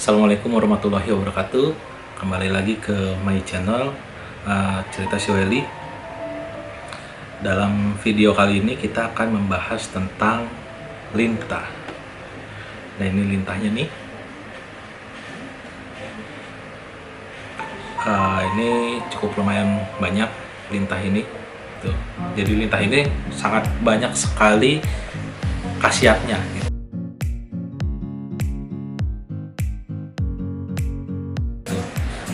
Assalamualaikum warahmatullahi wabarakatuh. Kembali lagi ke my channel Cerita Syueli. Dalam video kali ini kita akan membahas tentang lintah. Nah, ini lintahnya nih. Ini cukup lumayan banyak lintah ini. Tuh. Jadi lintah ini sangat banyak sekali khasiatnya.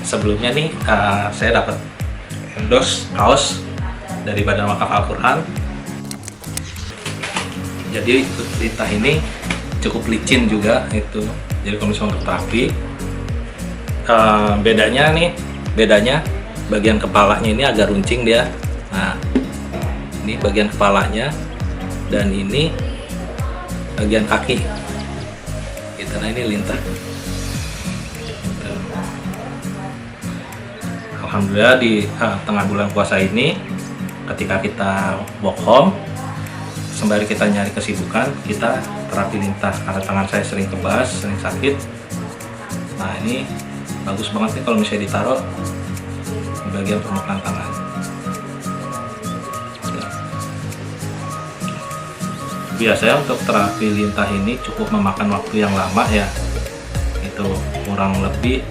Sebelumnya nih saya dapat endorse kaos dari Badan Wakaf Al-Quran. Jadi lintah ini cukup licin juga itu. Jadi kalau misalnya untuk terapi, bedanya bagian kepalanya ini agak runcing dia. Nah, ini bagian kepalanya dan ini bagian kaki. Gitu, nah ini lintah. Alhamdulillah di tengah bulan puasa ini, ketika kita walk home, sembari kita nyari kesibukan, kita terapi lintah karena tangan saya sering kebas, sering sakit. Nah, ini bagus banget nih kalau misalnya ditaruh di bagian permukaan tangan. Biasanya untuk terapi lintah ini cukup memakan waktu yang lama ya, itu kurang lebih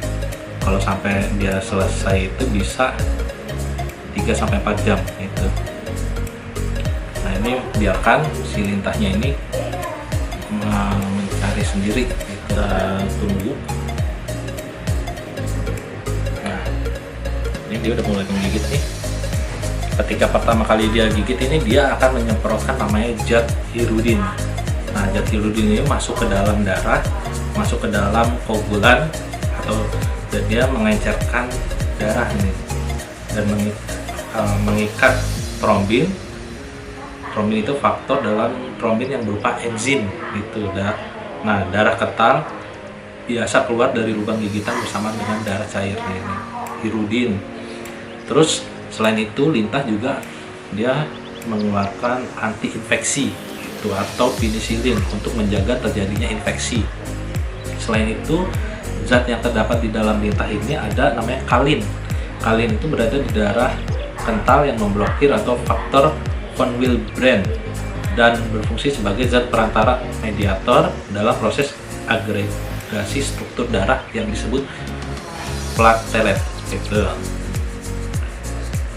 kalau sampai dia selesai itu bisa 3-4 jam itu. Nah, ini biarkan si lintahnya ini mencari sendiri. Kita tunggu. Nah, ini dia udah mulai menggigit nih. Ketika pertama kali dia gigit ini, dia akan menyemprotkan namanya zat hirudin. Nah, zat hirudin ini masuk ke dalam darah, masuk ke dalam koagulan atau dan dia mengencerkan darah ini dan mengikat trombin. Trombin itu faktor dalam trombin yang berupa enzim gitu. Nah, darah kental biasa keluar dari lubang gigitan bersama dengan darah cair ini, hirudin. Terus selain itu lintah juga dia mengeluarkan anti infeksi itu atau penisilin untuk menjaga terjadinya infeksi. Selain itu, zat yang terdapat di dalam lintah ini ada namanya kalin. Kalin itu berada di darah kental yang memblokir atau faktor von Willebrand dan berfungsi sebagai zat perantara mediator dalam proses agregasi struktur darah yang disebut platelet gitu.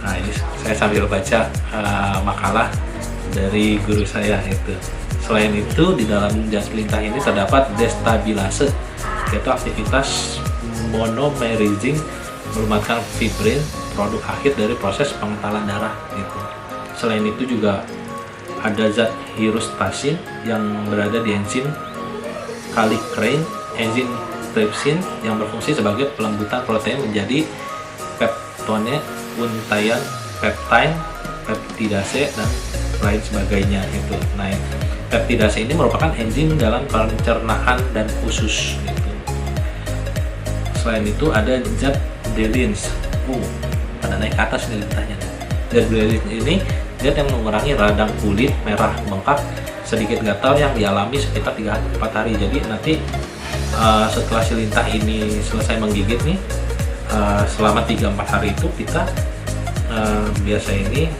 Nah, ini saya sambil baca makalah dari guru saya itu. Selain itu, di dalam zat lintah ini terdapat destabilase, yaitu aktivitas monomerizing melumatkan fibrin, produk akhir dari proses pengentalan darah gitu. Selain itu juga ada zat hirustasin yang berada di enzim kallikrein, enzim trypsin yang berfungsi sebagai pelembutan protein menjadi peptone, untayan, peptine, peptidase dan lain sebagainya itu. Nah, peptidase ini merupakan enzim dalam pencernaan dan usus gitu. Selain itu ada zat Delins. Pada naik ke atas nih lintahnya. Zat Delins ini zat yang mengurangi radang kulit merah bengkak sedikit gatal yang dialami sekitar 3-4 hari. Jadi nanti setelah si lintah ini selesai menggigit nih, selama 3-4 hari itu kita biasa ini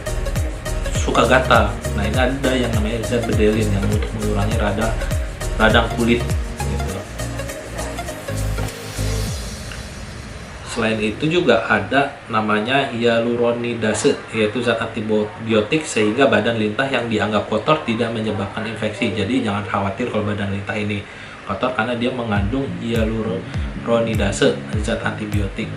suka gatal. Nah, ini ada yang namanya zat bedelin yang untuk mengurangi radang kulit gitu. Selain itu juga ada namanya hyaluronidase, yaitu zat antibiotik sehingga badan lintah yang dianggap kotor tidak menyebabkan infeksi. Jadi jangan khawatir kalau badan lintah ini kotor karena dia mengandung hyaluronidase, zat antibiotik.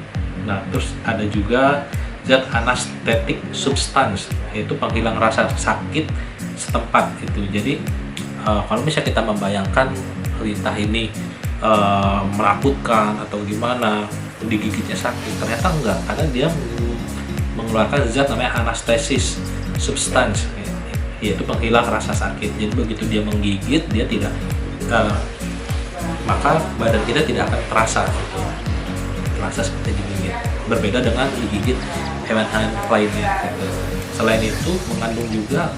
Nah, terus ada juga zat anestetik substans, yaitu penghilang rasa sakit setempat itu. Jadi kalau misalnya kita membayangkan lintah ini menakutkan atau gimana, digigitnya sakit, ternyata enggak, karena dia mengeluarkan zat namanya anestesis substans, yaitu penghilang rasa sakit. Jadi begitu dia menggigit, dia tidak maka badan kita tidak akan terasa gitu. Terasa seperti digigit, berbeda dengan digigit hewan-hewan lainnya gitu. Selain itu mengandung juga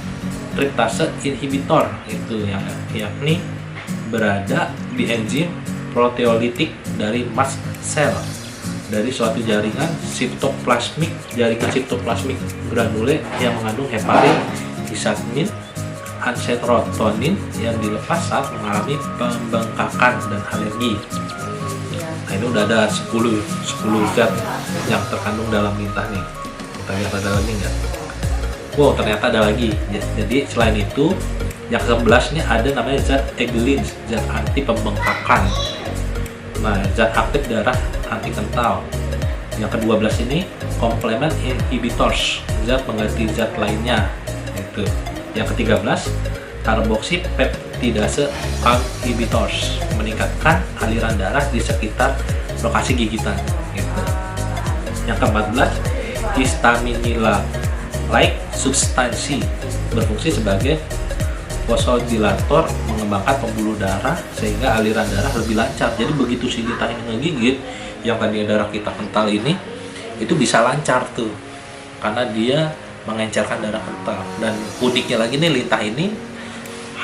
tryptase inhibitor itu yang yakni berada di enzim proteolitik dari mast cell dari suatu jaringan sitoplasmik, granule yang mengandung heparin, histamin, serotonin yang dilepas saat mengalami pembengkakan dan alergi. Nah, ini udah ada 10 zat yang terkandung dalam lintah nih. Kita lihat ada lagi nggak? Wow, ternyata ada lagi. Jadi selain itu, yang ke-11 ini ada namanya zat eglin, zat anti pembengkakan. Nah, zat aktif darah anti kental. Yang ke-12 ini complement inhibitors, zat pengganti zat lainnya. Itu. Yang ke-13 carboxypeptidase inhibitors, meningkatkan aliran darah di sekitar lokasi gigitan. Gitu. Yang ke-14 histaminila like substansi, berfungsi sebagai vasodilator, mengembangkan pembuluh darah sehingga aliran darah lebih lancar. Jadi begitu si lintah ini ngegigit, yang tadi darah kita kental ini, itu bisa lancar tuh, karena dia mengencerkan darah kental. Dan uniknya lagi nih, lintah ini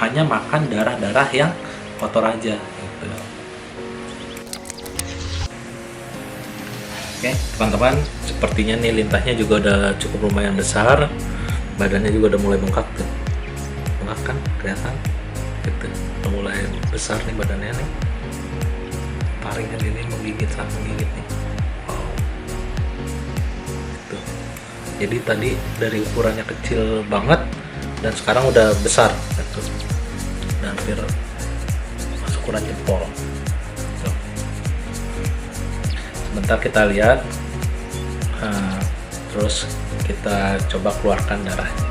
hanya makan darah-darah yang kotor aja gitu. Oke teman-teman, sepertinya nih lintahnya juga udah cukup lumayan besar, badannya juga udah mulai bengkak tuh, bengkak kan kelihatan gitu, udah mulai besar nih badannya nih, taringnya ini menggigit nih. Wow. Gitu. Jadi tadi dari ukurannya kecil banget dan sekarang udah besar gitu, dan hampir masuk ukuran jempol. Sebentar kita lihat, terus kita coba keluarkan darahnya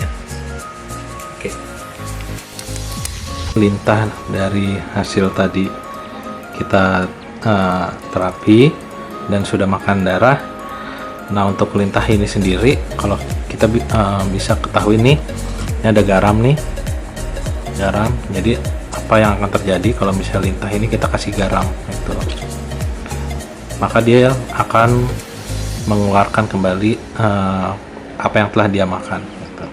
ya. Oke, lintah dari hasil tadi kita terapi dan sudah makan darah. Nah, untuk lintah ini sendiri, kalau kita bisa ketahui nih, ini ada garam nih, garam. Jadi apa yang akan terjadi kalau misalnya lintah ini kita kasih garam itu, maka dia akan mengeluarkan kembali apa yang telah dia makan gitu.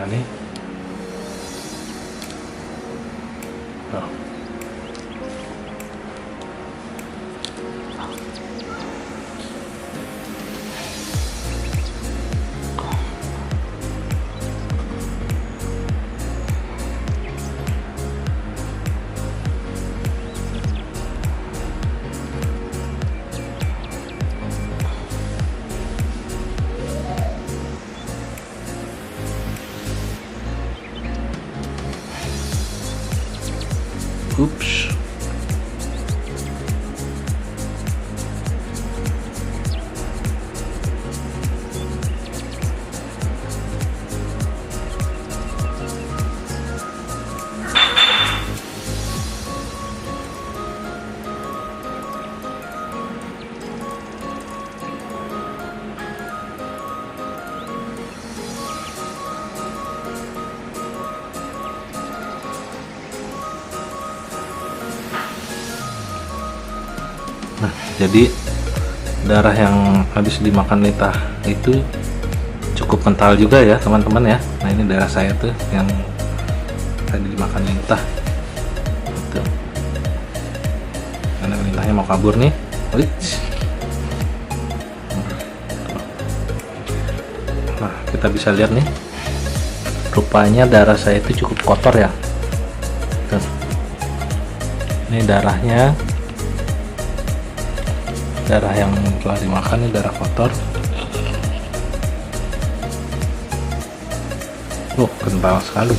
Nah nih, oh. Oops. Nah, jadi darah yang habis dimakan lintah itu cukup kental juga ya teman-teman ya. Nah, ini darah saya tuh yang tadi dimakan lintah gitu. Karena lintahnya mau kabur nih. Nah, kita bisa lihat nih, rupanya darah saya itu cukup kotor ya. Tuh. Ini darahnya, darah yang telah dimakan, ini darah kotor. Kental sekali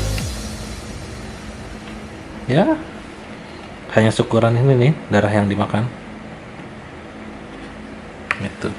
ya, hanya syukuran ini nih darah yang dimakan itu.